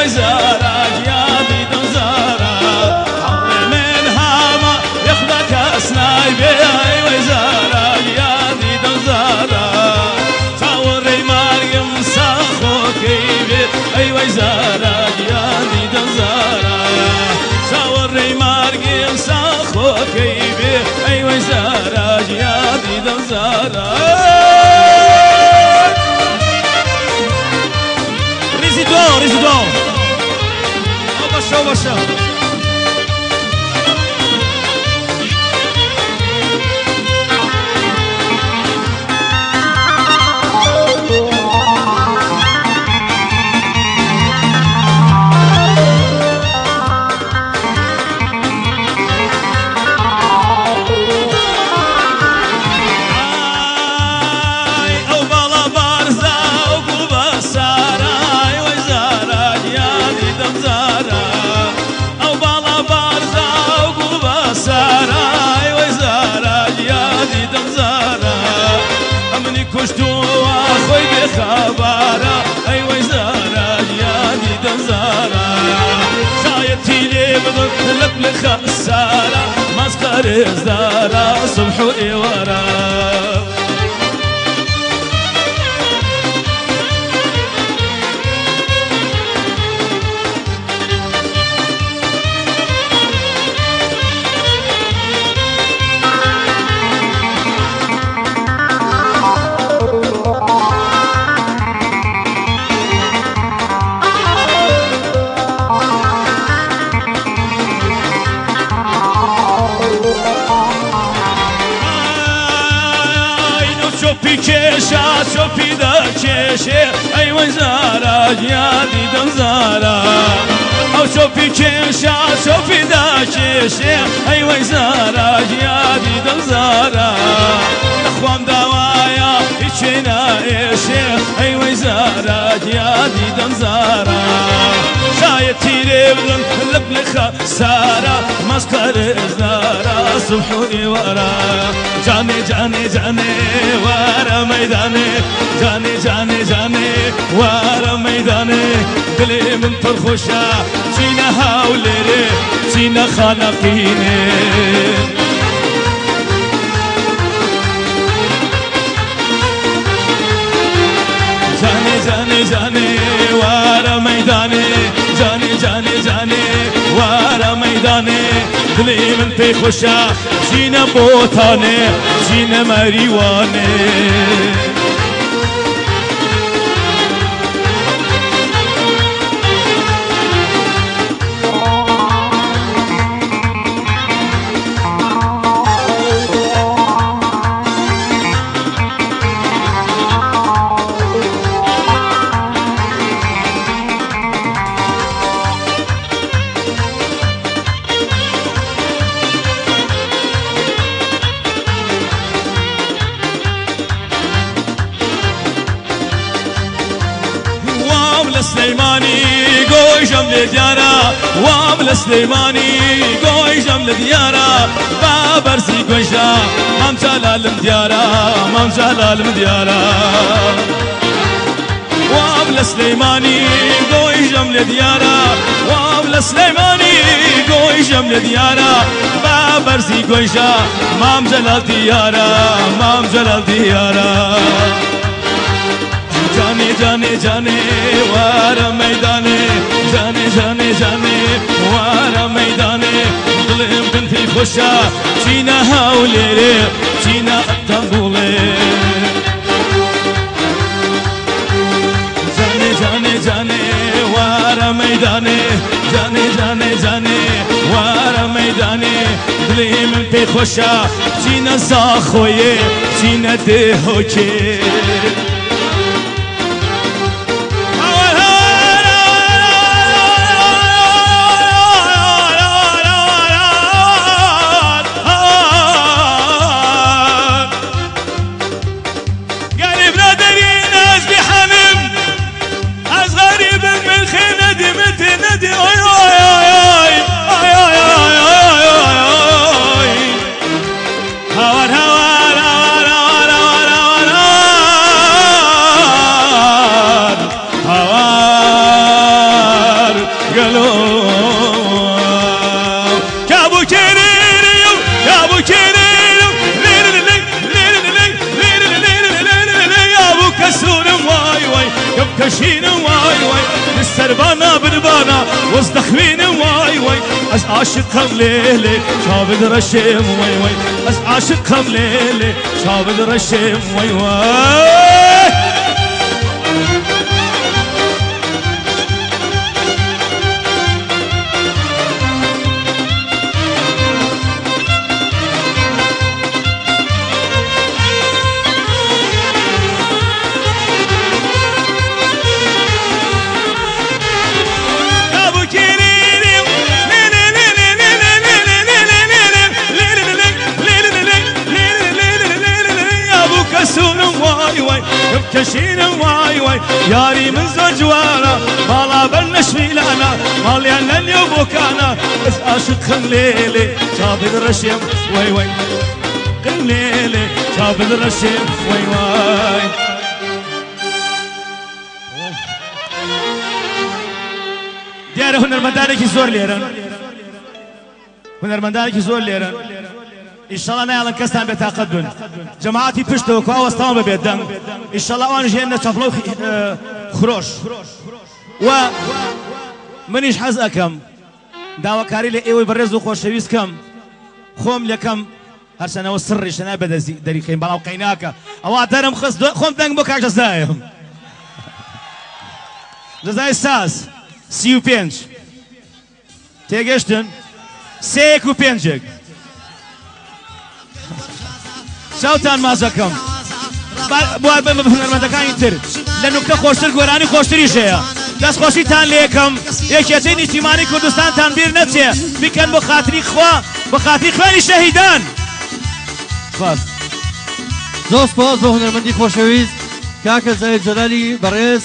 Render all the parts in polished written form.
وزارة جيادي دمزارة حول منها ما يخلق أسنايبي أي وزارة جيادي دمزارة صوري مريم ساخو كيبي أي وزارة جيادي دمزارة صوري مريم ساخو كيبي أي وزارة جيادي دمزارة ريزيدون باشا كشتو اخوي بخبارة اي وزارة جيادي دمزارة شايتي لي بضلك لخسارة مسخر ازدارة صبح وإورا شوفي دا كيشي اي وزارة جيادي دمزارة او شوفي كيشا شوفي دا كيشي اي وزارة جيادي دمزارة اخوام دوايا اتشينا ايشي اي وزارة جيادي دمزارة شايتي لبن لبن خسارة مسكر ازدارة صبحوني ورا جاني ورا ميداني جاني ورا ميداني دلي من فرخوشة سينا هاوليري سينا خانقيني جاني ورا ميداني جاني ورا ميداني دلي من في خوشة سينا بوتاني سينا مريواني سليماني قوي جمل ديارا وامل سليماني قوي جمل ديارا بابرسي قويشا مام جلال ديارا وامل سليماني قوي جمل ديارا وامل سليماني قوي جمل ديارا بابرسي قويشا مام جلال ديارا جاني ورا ميداني جاني ورا ميداني ظلم بنتي خوشة سينا هاوليري سينا الطنبولي جاني ورا ميداني جاني ورا ميداني ظلم بنتي خوشة سينا زاخوي سينا دهوكي كبكشين واي واي السربانا بربانا وسط خوين واي واي از عاشقم ليلي شابد رشم واي واي از عاشقم ليلي شابد رشم واي واي كشين واي واي ياري من زوج وانا مالا بلش ميلانا مالي انا اليوم وكانا بس عاشق خليلي شاب الرشم واي واي خليلي شاب الرشم واي واي ديار هنرمندانك زور ليرن هنرمندانك زور ليرن إن شاء الله نعلن كستان بتقدم جماعتي بشتو كوا واستوان ببيدن إن شاء الله وأنا جينا تفلو خروش و منيش حز أكم دعوة كاري لي إيوي برزو خوشويس كم خوم لكم هر سنة والسر شنا بدا دريقين بلاو قيناكا أو درم خص خوم دنگ بكاك جزايم جزاي ساس سيو بينج تيجشتن سيكو بينجك شاوتان مازەکەم بوار بە هونەرمەندەکانی تر لە نوکتە خۆشتر گۆرانی خۆشتریش هەیە دەستخۆشیتان لێکەم یەکێتەی نیشتیمانی کوردستانتان بیر نەچێ بیکەن بۆ خاتری خوا بە خاتری خوێنی شەهیدان زۆر سپاس بۆ هونەرمەندی خۆشەویست کاکە زەید جەلالی بەڕێز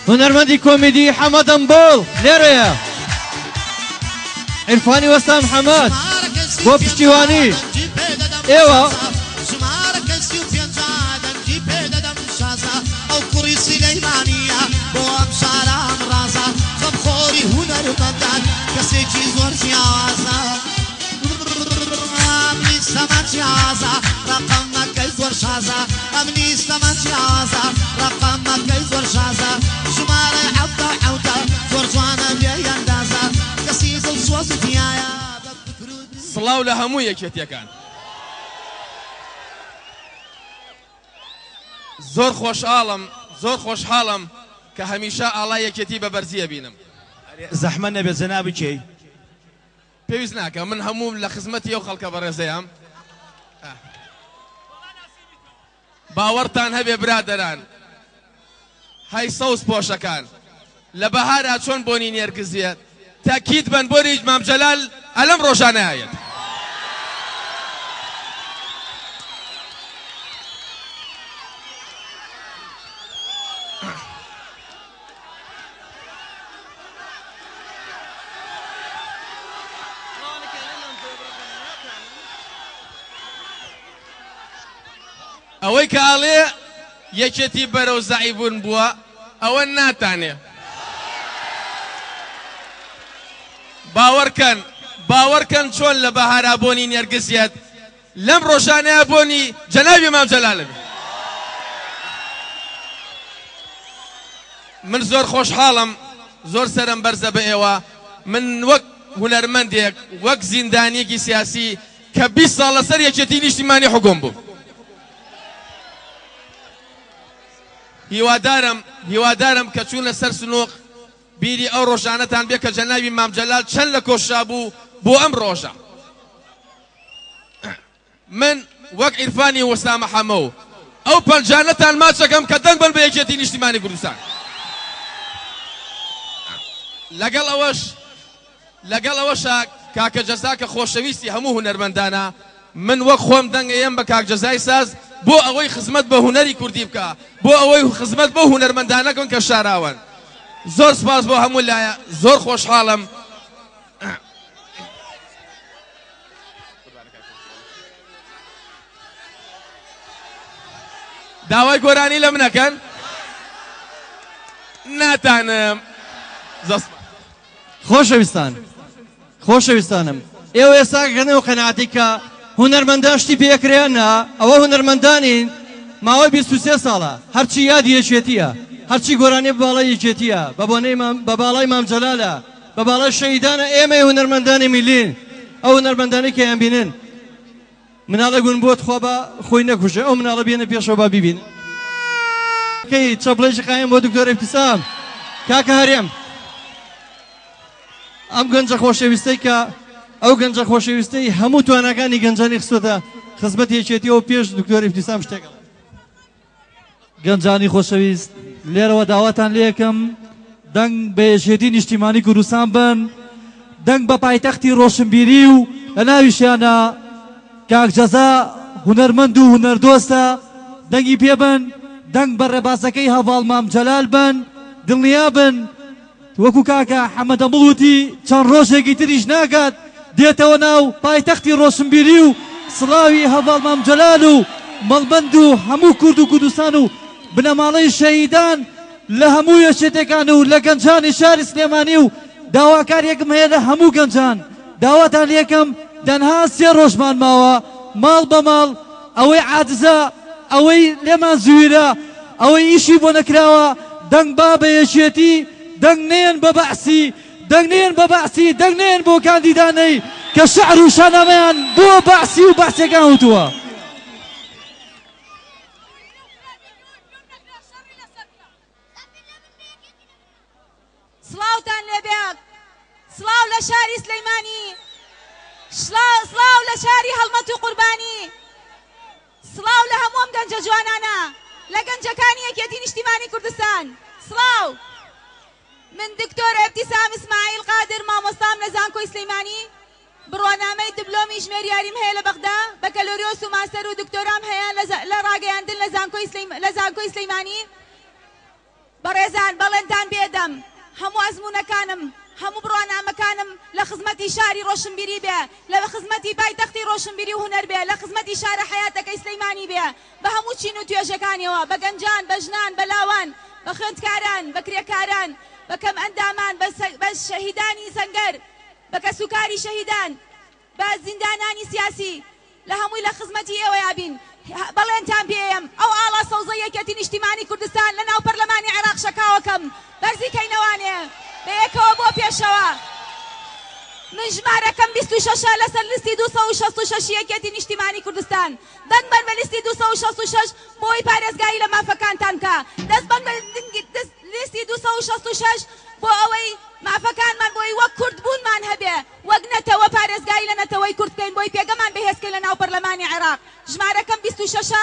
هونەرمەندی کۆمیدی حەمەد ئەمبۆڵ لێرەیە عیرفانی وەستا محەممەد بۆ پشتیوانی ئێوە سڵاو لە هەموو یەکێتیەکان زۆر خۆشحاڵم کە هەمیشە ئاڵای یەکێتی بە بەرزیە بینم زەحمە نەبێت جەنابی کێی پێویست ناکە من هەموو لە خزمەتی ئەو خەڵکە بەڕێزەیەم باوەڕتان هەبێ برادەران هەی سەوز پۆشەکان لە بەهارا چۆن بۆنی نێرگزیێت تاکید بن بۆری مام جەلال ئەلەم ڕۆژانەیەت ئەوەی کە ئاڵێ یەکێتی بەرەو زەعیبوون بووە ئەوە ناتانێ باوەڕکەن چۆن لە بەهارا بۆنی نێرگزیەت لەم ڕۆژانەیە بۆنی جەنابی مام جەلالە من زۆر خۆشحاڵم زۆر سەرم بەرزە بە ئێوە من وەک هونەرمەندێک وەک زیندانیەکی سیاسی کە 20 ساڵ لەسەر یەکێتی نیشتیمانی حکوم بوو هیوادارم کە چوونە سەر سنووق بیری ئەو ڕۆژانەتان بێ کە جەنابی مام جەلال چەند لە کۆشا بوو بۆ ئەم ڕۆژە من وەک عیرفانی وەستا محەممەد ئەو پەنجانەتان ماچەکەم کە دەنگ بن بە یەکێتی نیشتیمانی کوردستان لەگەڵ ئەوەشە کاکە جەزا کە خۆشەویستی هەموو هونەرمەندانە من وەک خۆم دەنگەیەم بە کاک جەزای ساز بۆ ئەوەی خزمەت بە هونەری کوردی بکە بۆ ئەوەی خزمەت بە هونەرمەندانەکەن کە شاراون زۆر سپاس بۆ هەموو لایە زۆر خۆشحاڵم داوای گۆرانی لە منەکەن ناتانم خۆشەویستانم ئێوە ئێستا گەنەوە قەناعەتی کە هونەرمەندان شتی پێکرێنە ئەوە هونەرمەندانین ماوەی 23 ساڵە هەرچی یادی یەکێتیە هەرچی گۆرانێ بە باڵای یەکێتیە بە باڵای مام جەلالە بە باڵای شەهیدانە ئێمە هونەرمەندانی میلین ئەو هونەرمەندانەی کەیان بینن مناڵە گون بۆت خوا بە خۆی نەکوژە ئەو مناڵە بێنە پێشەوە با بیبین کەی چەپڵێکی قایم بۆ دکتۆر ئیبتیسام کاکە هەرێم ئەم گەنجە خۆشەویستەی کە ئەو گەنجە خۆشەویستەی هەموو توانەکانی گەنجانی خستۆتە خزمەت یەکێتیەوە پێش دکتۆر ئیبتیسام شتێکە گەنجانی خۆشەویست لێرەوە داواتان لێ یەکەم دەنگ بە یەکێتی نیشتیمانی کوردستان بن دەنگ بە پایتەختی ڕۆشنبیری و لە ناویشیانە کاک جەزا هونەرمەند و هونەردۆستە دەنگی پێ بن دەنگ بە ڕێباسەکەی هەڤاڵ مام جەلال بن دڵنیا بن وەکو کاکە حەمەدە بڵوتی چەند ڕۆژێکی تریش ناکات دێتەوە ناو پایتەختی ڕۆشنبیری و سڵاوی هەڤاڵ مام جەلال و مەڵبەند و هەموو کورد و کوردستان و بنەماڵەی شەهیدان لە هەموو یەکێتەکان و لە گەنجانی شاری سلێمانی و داواکاریەکم هەیە لە هەموو گەنجان داواتان یەکەم دەنها 3 ڕۆژمان ماوە ماڵ بە ماڵ ئەوەی عاجزە ئەوەی لێمان زویرە ئەوەی ئیشی بۆ نەکراوە دەنگ با بە یەکێتی دەنگ نێن بە بەعسی دەنگ نێن بە بەعسی دەنگ نێن بۆ کاندیدانەی کە شەعر و شانامەیان بۆ بەعسی و بەعسیەکان وتووە سڵاوتان لێبێت سڵاو لە شاری سلەیمانی سڵاو لە شاری هەڵمەت و قوربانی سڵاو لە هەموو ئەم گەنجە جوانانە لە گەنجەکانی یەکێتی نیشتیمانی کوردستان سڵاو من دکتۆر ئیبتیسام ئیسماعیل قادر مامۆستام لە زانکۆی سلەیمانی بڕوانامەی دبلۆمی ژمێریاریم هەیە لە بەغدا بەکەلۆریۆس و ماستەر و دکتۆرام هەیە لە ڕاگەیاندن لە زانکۆی سلەیمانی بەڕێزان بەڵێنتان بێدەم هەموو ئەزمونەکانم هەموو بڕوانامەکانم لە خزمەتی شاری ڕۆشنبیری بێ لە خزمەتی پایتەختی ڕۆشنبیری و هونەر بێ لە خزمەتی شارە حەیاتەکەی سلەیمانی بێ بە هەموو چین و توێژەکانیەوە بە گەنجان بە ژنان بە لاوان بە خوێندکاران بە کرێکاران بە کەم ئەندامان بە شەهیدانی سەنگەر بە کەسوکاری شەهیدان بە زیندانانی سیاسی لە هەمووی لە خزمەتی ئێوە یابین بەڵێنتان پێم ئەو ئاڵا سەوزە یەکێتی نیشتیمانی کوردستان لە ناو پەرلەمانی عێراق شەکاوەکەم بەرزی کەینەوانێ بە یەکەوە بۆ پێشەوە من ژمارەکەم 26 لەسەر لیستی 266 یەکێتی نیشتیمانی کوردستان دەنگ بەن بە لیستی 266 بۆی پارێزگایی لە مافەکانتان کە دەست بەن بە لیستی 266 بۆ ئەوەی مافەکانمان بۆی وەک کورد بوونمان هەبێ وەک نەتەوە پارێزگایی لە نەتەوەی کورد بکەین بۆی پێگەمان بەهێزکەین لە ناو پەرلەمانی عێراق ژمارەکەم 26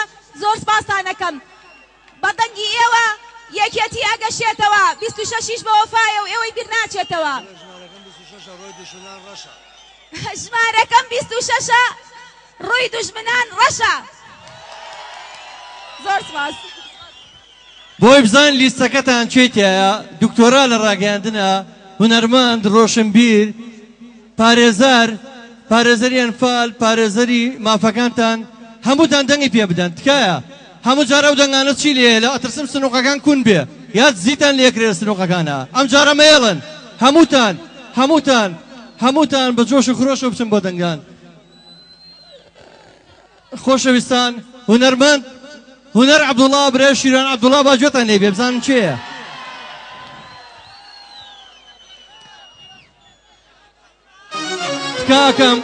زۆر سپاسانەکەم بە دەنگی ئێوە یەکێتی ئەگەشێتەوە 26 بە وەفایە و ئێوەی بیر ناچێتەوە ژمارەکەم 26 ڕووی دوژمنان ڕەشە زۆر سپاس بۆی بزان لیستەکەتان چێتیایە دکتۆرا لە ڕاگەیاندنە هونەرمەند ڕۆشنبیر پارێزەر پارێزەری ئەنفال پارێزەری مافەکانتان هەمووتان دەنگی پێ بدەن تکایە هەموو جارە و دەنگانە چی لێ لە ئەترسم سنووقەکان کون بێ یاد زیتان لێکرێت سنووقەکانە ئەم جارە مێڵن هەمووتان بە جۆش و خرۆش و بچن بۆ دەنگان خۆشەویستان هونەرمەند هونەر عەبدوڵڵا برای شیران عەبدوڵڵا باگوێتان لێ بێ بزانم چێیە تکاکەم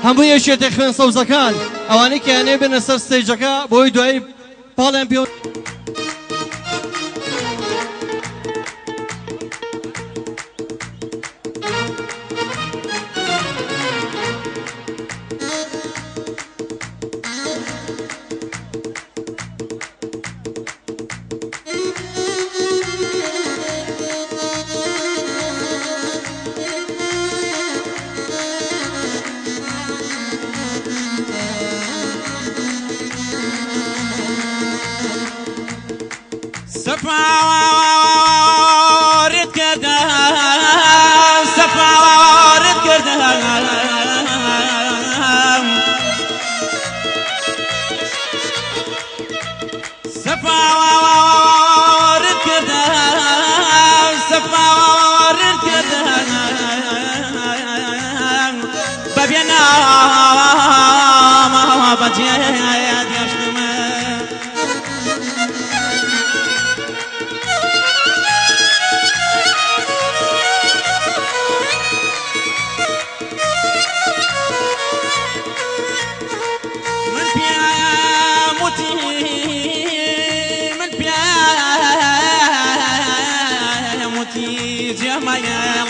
هەموو یەکێتێک خوێن سەوزەکان ئەوانەی کەیانێ بێنە سەر ستەیجەکە بۆی دوایی پاڵیان پێ موتي جمايلا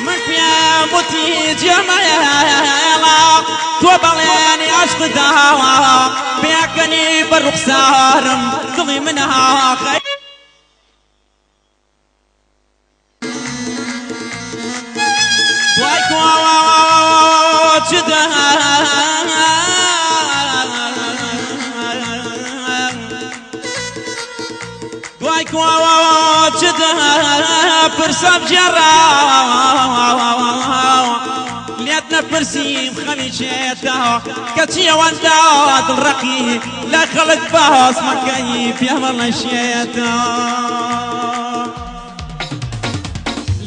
مكيا موتي جمايلا توبلاني عشق داوا بيعكني بالرخصارم قضي منها خير دوايك وجدها برسم جرا ليتنا برسيم خميشتها كتشي واندا الرقي لا خلق باس مكيف يا مالنا شيتا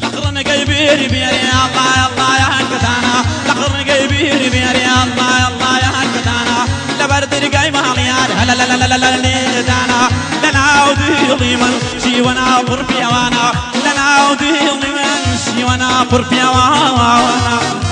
لخرنا قيبيري بيري الله الله يا هكذانا لخرنا قيبيري بيري الله الله يا هكذانا لبرد رقاي ماليار هلا لا لا لا لا لا لنا عودي ضيمن شي وانا برفي وانا لنا عودي ضيمن شي وانا برفي وانا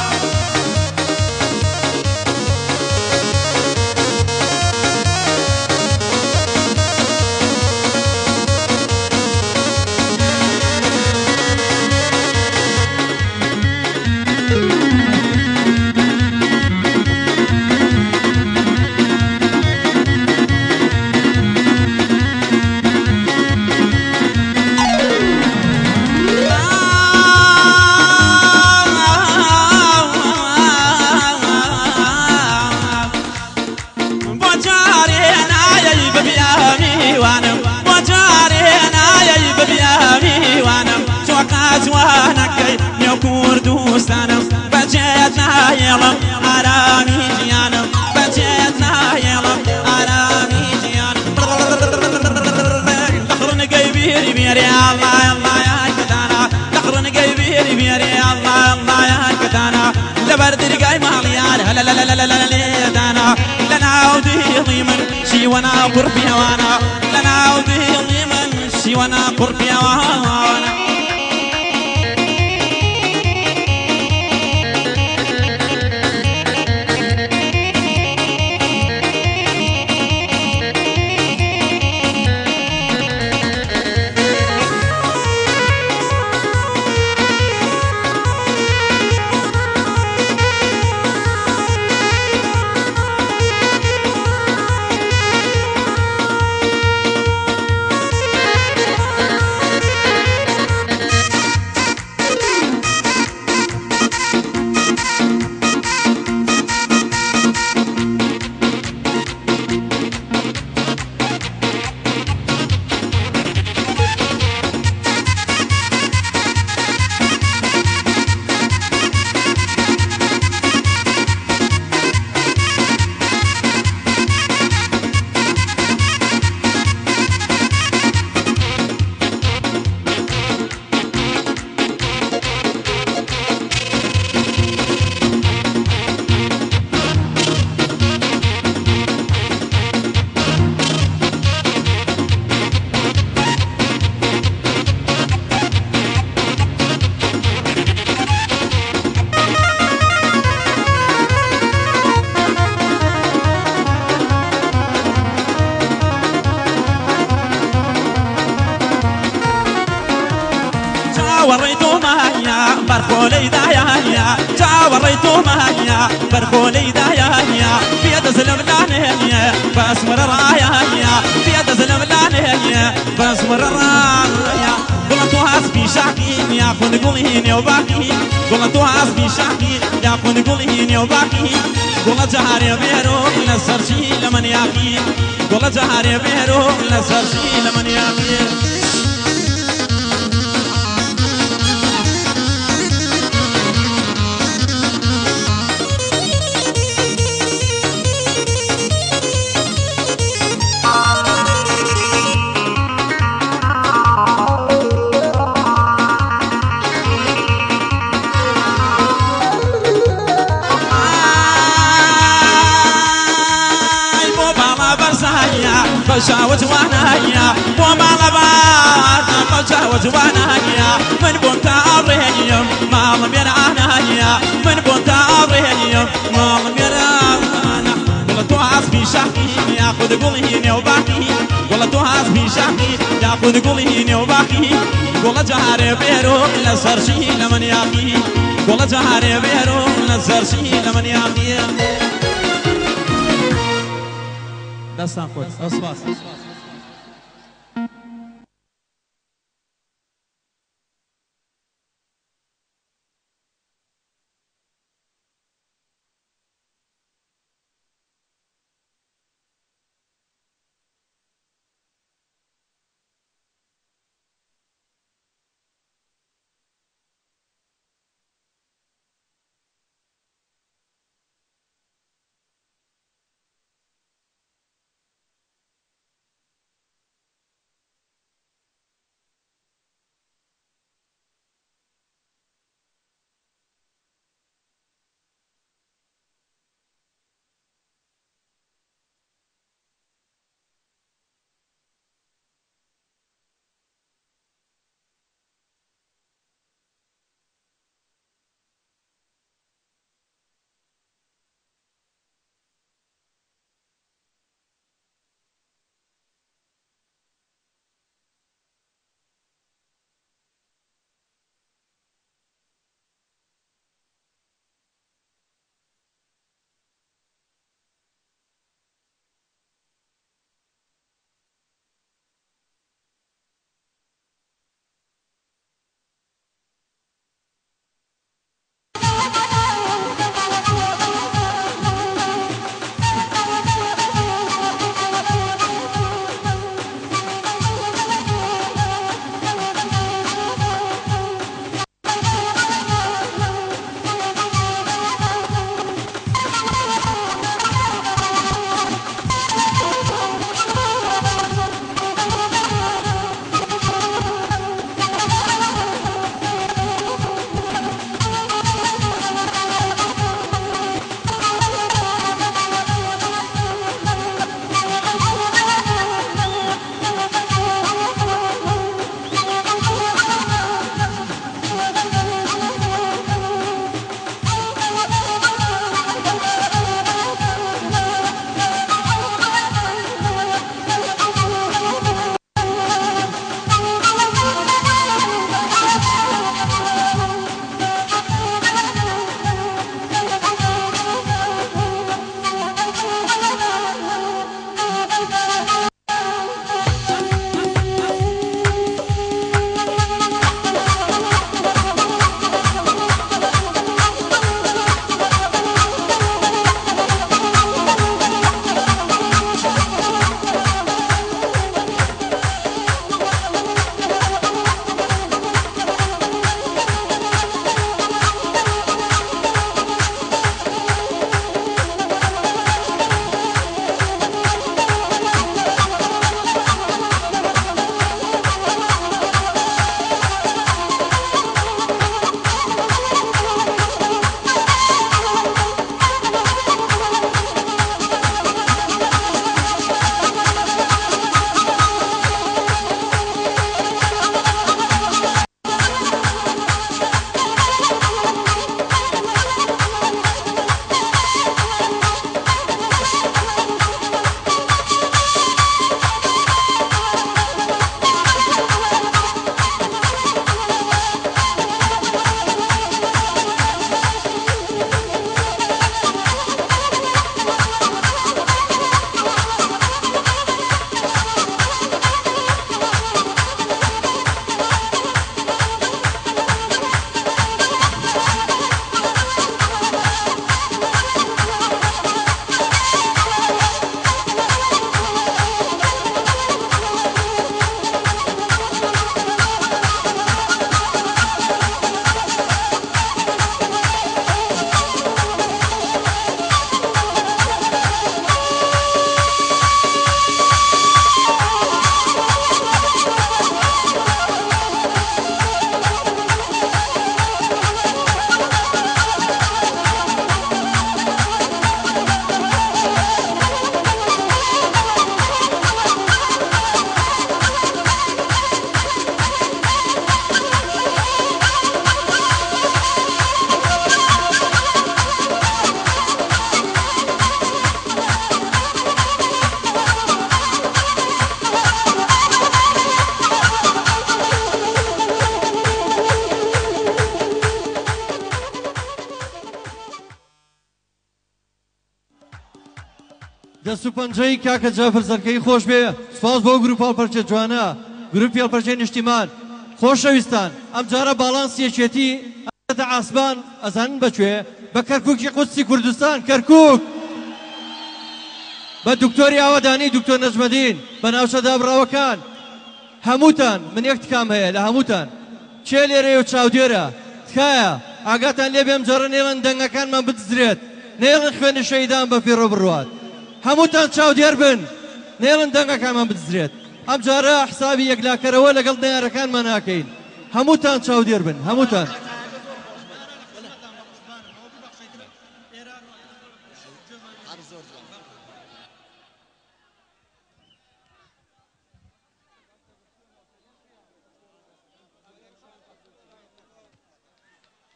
زوانك يكور دوستانم بجيتنا يلم عرامي جيانم بجيتنا يلم عرامي جيانم لخرن قيبيري بيري الله الله يا كتانا لخرن قيبيري بيري الله الله يا كتانا لبرد رقاي ماليار هلا لا لا لا لا دانا لنا عودي ضيمن شي وانا قربي وانا لنا عودي ضيمن شي وانا قربي وانا وريتو مايا برخولي دايا وريتو مايا برخولي دايا في يد زلملانيا بس مررايا في يد زلملانيا بس مررايا قلت حسبي شاكي يا خن قوليني وباقي قلت حسبي شاكي يا خن قوليني وباقي قلت جهاري بيرو لسرشي لمن ياقي قلت جهاري بيرو لسرشي لمن ياقي بشاوت وانايا وما لبات بشاوت وانايا من بنت أبريم ما لمير عنايا من بنت أبريم ما لمير عنايا قلت حسبي شاكي ياخذ قوليني وباقي قلت حسبي شاقي ياخذ قوليني وباقي قول جهاري بيرو لسرشي لمن ياقي قول جهاري بيرو لسرشي لمن ياقي دستان خود ئەسپاس دەست و پەنجەی کاکە جافر زەرکەی خۆش بێ. سپاس بۆ گروپ هەڵپەرچە جوانە، گروپی هەڵپەرچەی نیشتیمان. خۆشەویستان، ئەم جارە باڵانس یەکێتی ئەدە عاسبان ئەزانن بەکوێ؟ بە کەرکووکی قودسی کوردستان. کەرکووک بە دکتۆری ئاوەدانی دکتۆر نەجمەدین، بە ناوچە دابڕاوەکان هەمووتان. من یەک تکام هەیە لە هەمووتان چێ لێرەیە و چاودێرە تکایە ئاگاتان لێ بێم جارە نێڵن دەنگەکانمان بدزرێت، نێڵن خوێنی شەیدان بە فیڕۆ بڕوات. هەمووتان چاودێر بن، نێڵن دەنگەکانمان بدزرێت. ئەم جارە حسابی یەکلاکەرەوە لەگەڵ دەیارەکانمان ناکەین. هەمووتان چاودێر بن، هەمووتان.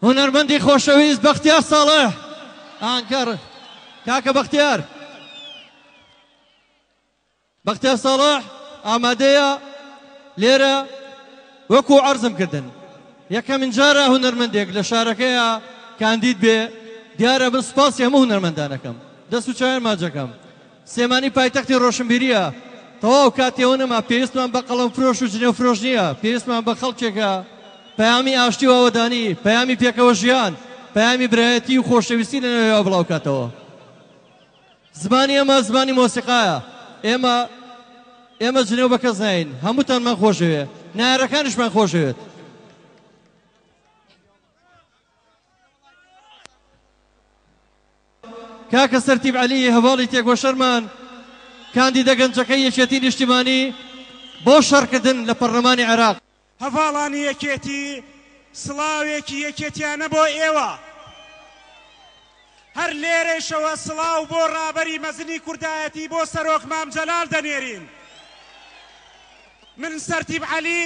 هونەرمەندی خۆشەویست بەختیار ساڵح ئانکەر کاکە بەختیار ساڵح ئامادەیە لێرە وەکو عەرزم کردن یەکەمین جارە هونەرمەندێک لە شارەکەیە کاندید بێ. دیارە من سوپاسی هەموو هونەرمەندانەکەم، دەست و چاوێن ماجەکەم. سێمانی پایتەختی ڕۆشنبیریە، تەواو کاتێوە نەما. پێویستمان بە قەڵەم فرۆش و جنێو فرۆش نییە، پێویستمان بە خەڵکێکە پەیامی ئاشتی و ئاوەدانی، پەیامی پێکەوە ژیان، پەیامی برایەتی و خۆشەویستی لەنێوەوە بڵاوکاتەوە. زمانی ئێمە زمانی مۆسیقایە. ئێمە جنێو بە کەس ناین، هەمووتانمان خۆشەوێ، نایارەکانیشمان خۆشەوێت. کاکە سەرتیب عەلی هەواڵی تێگۆشەرمان کاندیدە گەنجەکەی یەکێتی نیشتیمانی بۆ شەڕکردن لە پەرلەمانی عێراق. هەواڵانی یەکێتی سڵاوێکی یەکێتیانە بۆ ئێوە. هەر لێرەشەوە سڵاو بۆ ڕابەری مەزنی کوردایەتی بۆ سەرۆک مام جەلال دەنێرین. من سەرتیب عەلی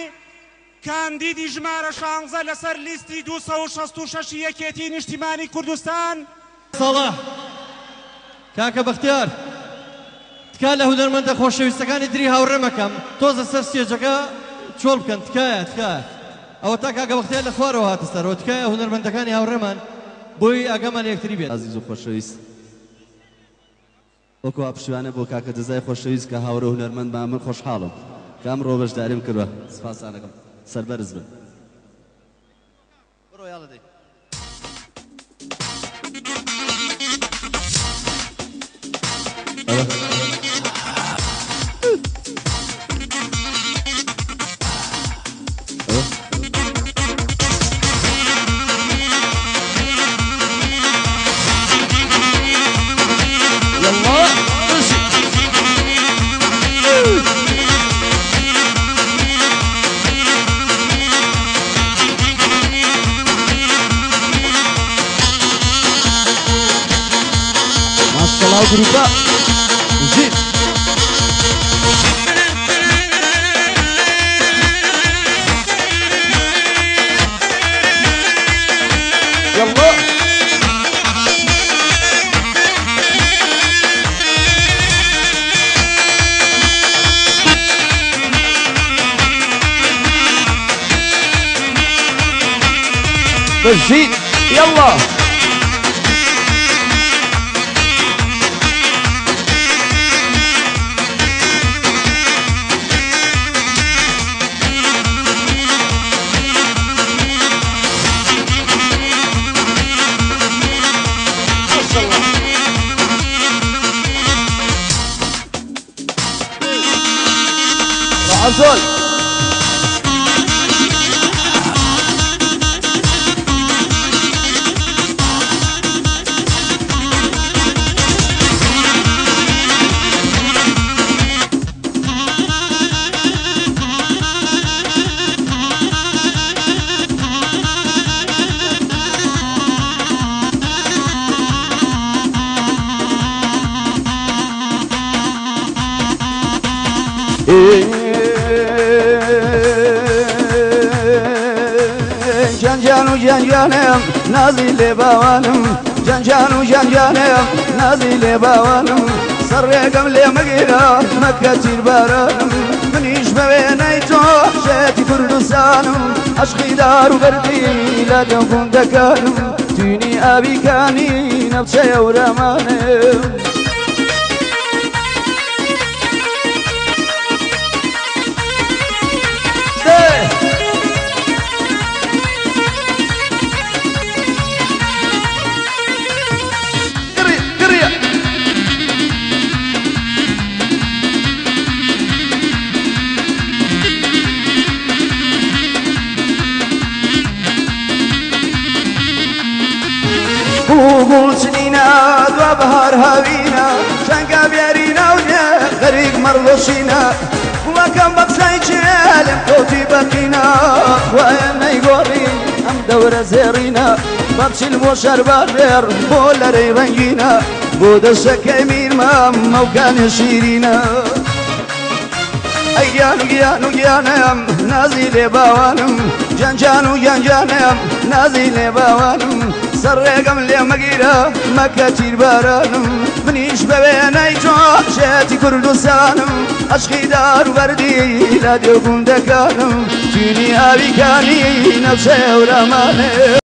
کاندیدی ژمارە 16 لەسەر لیستی 266 یەکێتی نیشتیمانی کوردستان. ساڵح کاکە بەختیار تکا لە هونەرمەندە خۆشەویستەکانی دری هاوڕێمەکەم تۆزە سەر سێجەکە چۆڵ بکەن. تکایە ئەوە تا کاکە بەختیار لە خوارەوە هاتە سەرەوە. تکایە هونەرمەندەکانی هاوڕێمان بۆی ئاگامان یەکتری بێت. عزیز و خۆشەویست، وەکو پشتیوانە بۆ کاکە جەزای خۆشەویست کە هاوڕێ هونەرمەند بە من خۆشحاڵم کە ئەمڕۆ بەشداریم کردووە. سپاسانەکەم، سەربەرز بن. بڕۆ یاڵە دەی. Grupa Zip Yallah Zip Yallah عزول جانم نازی لباوانم جانم نازی لباوانم سرقم لی مگیرا مکه تیر بارانم منیش ببینی تو شتی کردستانم عشقی دارو بردی لادم کندکانم تینی آبی کانی نبچه و رمانم بهار هاوینا شنگا بیارینا و نه غریق مرضوشینا وكم بقصاي جالم قوتي بقينا وين يقوري ام دورة زيرينا بمشي الموشر برر بولا ريبينا بود الشكامير ما وكان شيرينا ايانو جانو جانم نازل باوانم جانجانو جانجانم نازل باوانم سرقم لي مقيرة مكاتير بارانم منيش ببيناي جاشتي كردستانم عشقي دار وبردي لا ديكم دكانم فيني هاوي كاني نفسي ولا ماني